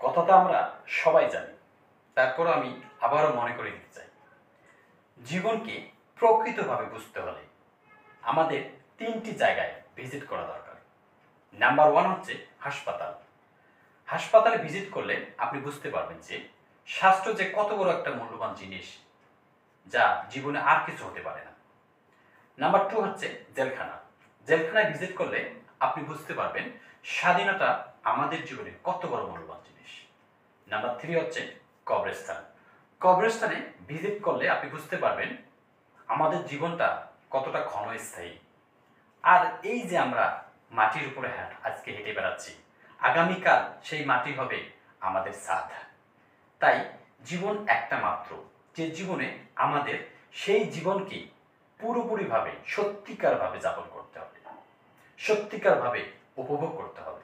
কথা তো আমরা সবাই জানি, তারপর আমি আবারও মনে করে দিতে চাই। জীবনকে প্রকৃতভাবে বুঝতে হলে আমাদের 3টি জায়গায় ভিজিট করা দরকার। নাম্বার 1 হচ্ছে হাসপাতাল। হাসপাতালে ভিজিট করলে আপনি বুঝতে পারবেন যে স্বাস্থ্য যে কত বড় একটা মূল্যবান জিনিস, যা জীবনে আর কিছু হতে পারে না। নাম্বার 2 হচ্ছে জেলখানা। জেলখানায় ভিজিট করলে আপনি বুঝতে পারবেন স্বাধীনতা আমাদের জীবনে কত বড় মূল্যবান জিনিস। নাম্বার 3 হচ্ছে কবরস্থান। কবরস্থানে ভিজিট করলে আপনি বুঝতে পারবেন আমাদের জীবনটা কতটা ক্ষণস্থায়ী। আর এই যে আমরা মাটির উপরে আজকে হেঁটে বেড়াচ্ছি, আগামীকাল সেই মাটি হবে আমাদের ছাদ। তাই জীবন একটা মাত্র, যে জীবনে আমাদের সেই জীবনকে পুরোপুরিভাবে সত্যিকারভাবে যাপন করতে হবে, সত্যিকারভাবে উপভোগ করতে হবে।